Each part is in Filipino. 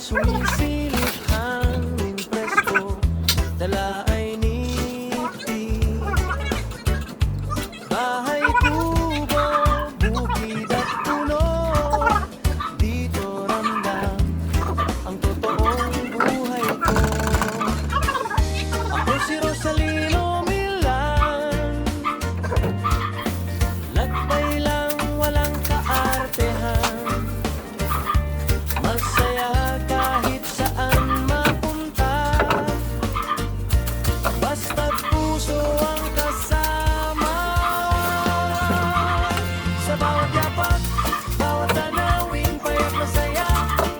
sumisilip hangin presko, dala ay niti. Bahay, kubo, bukid at puno, dito ramdam ang totoong buhay ko. Ako si Rosalino Milan, lakbay lang walang kaartehan. Masaya kahit saan mapunta, basta't puso ang kasama. Sa bawat yapak, bawat tanawin, payak na saya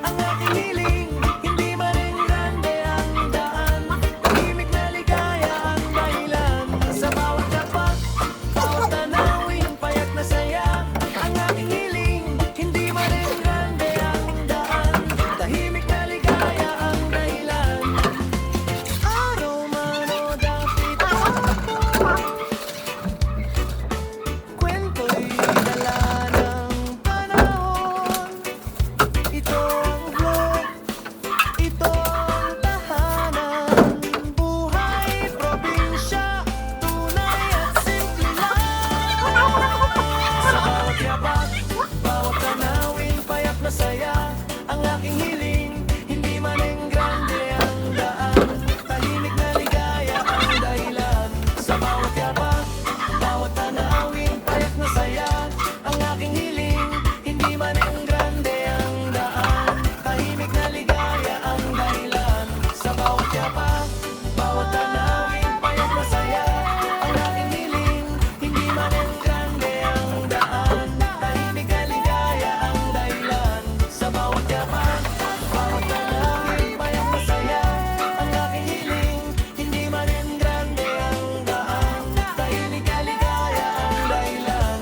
ang aking hiling. Hindi man rin grande ang daan, tahimik na ligaya ang dahilan. Sa bawat yapak, bawat tanawin, payak na saya ang aking hiling. Hindi man rin grande ang daan, tahimik na ligaya ang dahilan. Araw man o dapit ako, kwento'y dala ng panahon. Ito ang vlog, ito ang tahanan. Buhay probinsya, tunay at simple lang. Sa bawat yapak, bawat tanawin, payak na saya ang aking hiling. Hindi man rin grande ang daan, tahimik na ligaya ang dahilan. Sa bawat yapak, bawat tanawin, payak na saya ang aking hiling. Hindi man rin grande ang daan, tahimik na ligaya ang dahilan. Sa bawat yapak, bawat tanawin, payak na saya ang aking hiling. Hindi man rin grande ang daan, tahimik na ligaya ang dahilan. Sa bawat yapak, bawat tanawin, payak na saya ang aking hiling. Hindi man rin grande ang daan, tahimik na ligaya ang dahilan.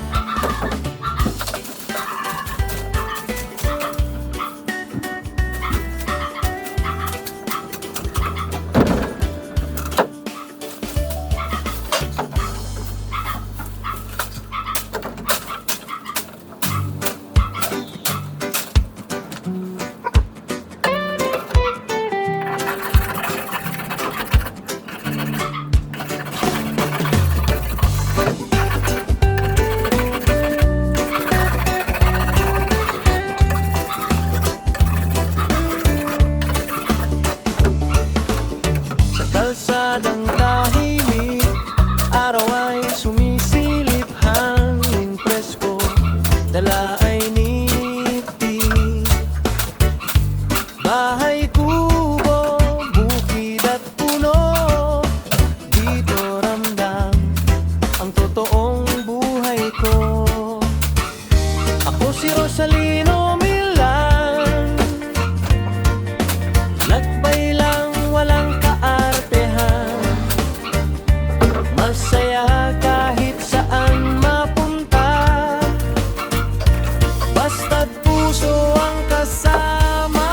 Sa kalsadang tahimik, araw ay sumisilip hangin presko, dala ay niti. Bahay, kubo, bukid at puno, dito ramdam ang totoong buhay ko. Ako si Rosalino Milan, lakbay lang walang kaartehan. Masaya kahit saan mapunta, basta't puso ang kasama.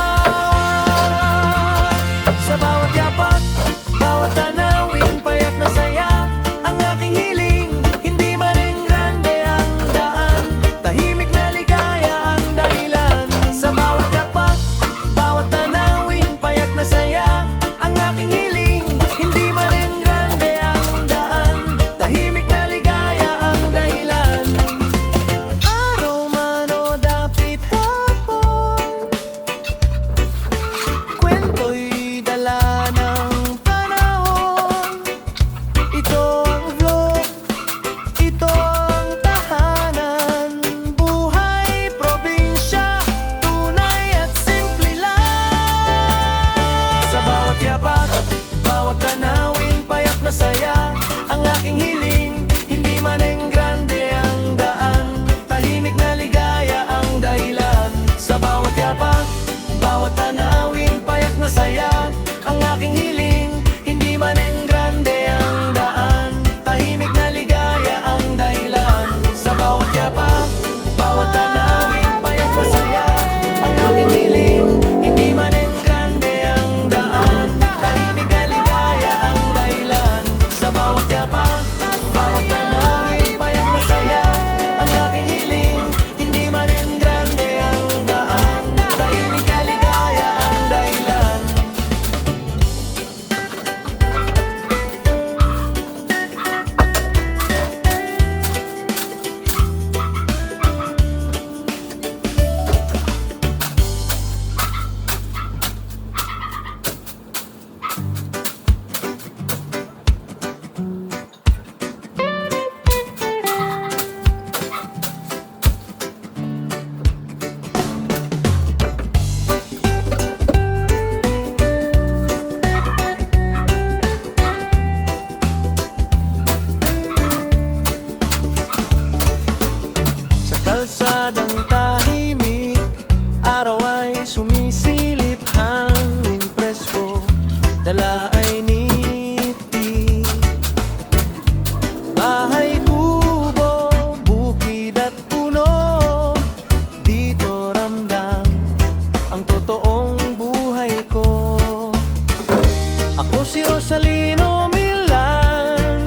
si Rosalino Milan.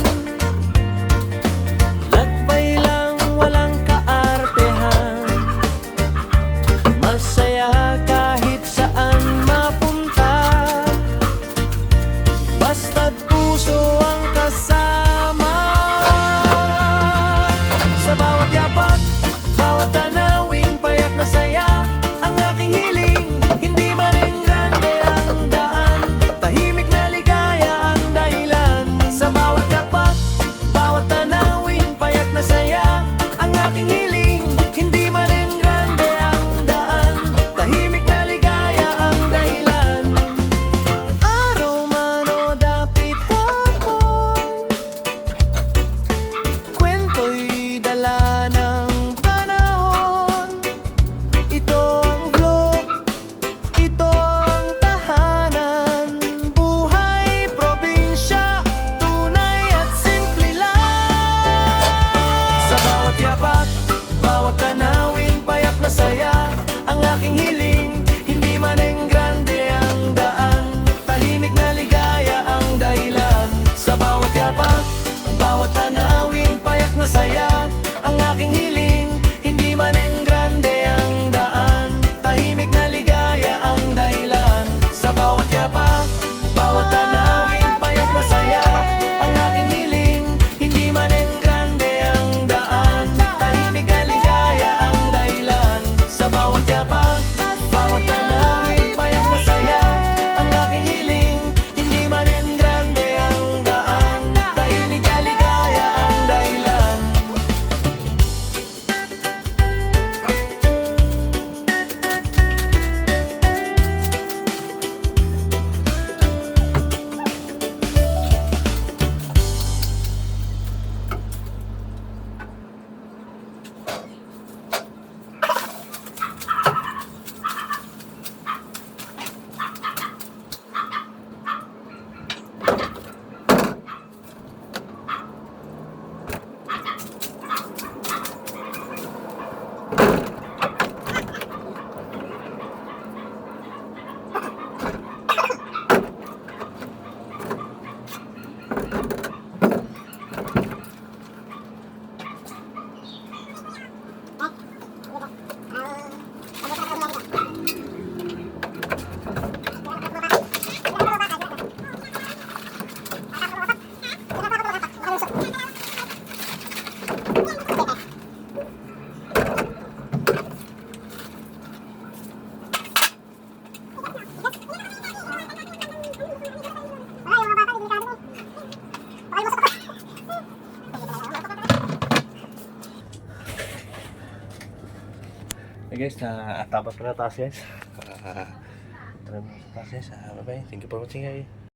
Lakbay lang, walang kaartehan. Masaya kahit saan mapunta. Basta't puso ang kasama. Sa bawat yapak, bawat tanawin, payak na saya ang aking hiling. Hindi man rin grande ang daan, tahimik na ligaya ang dahilan. Sa bawat yapak, bawat tanawin, payak na saya ang aking hiling. Hindi man rin grande ang daan, tahimik na ligaya ang dahilan. Araw man o dapit hapon, kwento'y dala ng panahon. Ito ang vlog, ito ang tahanan. Buhay probinsya, tunay at simple lang. Sa bawat yapak, bawat tanawin, payak na saya ang aking hiling. Hindi man grande ang daan, tahimik na ligaya ang dahilan. Sa bawat yapak, bawat tanawin, payak na saya ang aking hiling. Hindi man grande ang daan, tahimik na ligaya ang dahilan. Sa bawat yapak, bawat tanawin, payak na saya ang aking hiling. Hindi man grande ang daan, tahimik na ligaya ang dahilan. Sa bawat yapak, bawat tanawin, payak na saya ang aking hiling. Hindi man grande ang daan, tahimik na ligaya ang dahilan. Hey guys, tapos na taas guys. Tara na sa taas guys. Bye bye. Thank you for watching guys.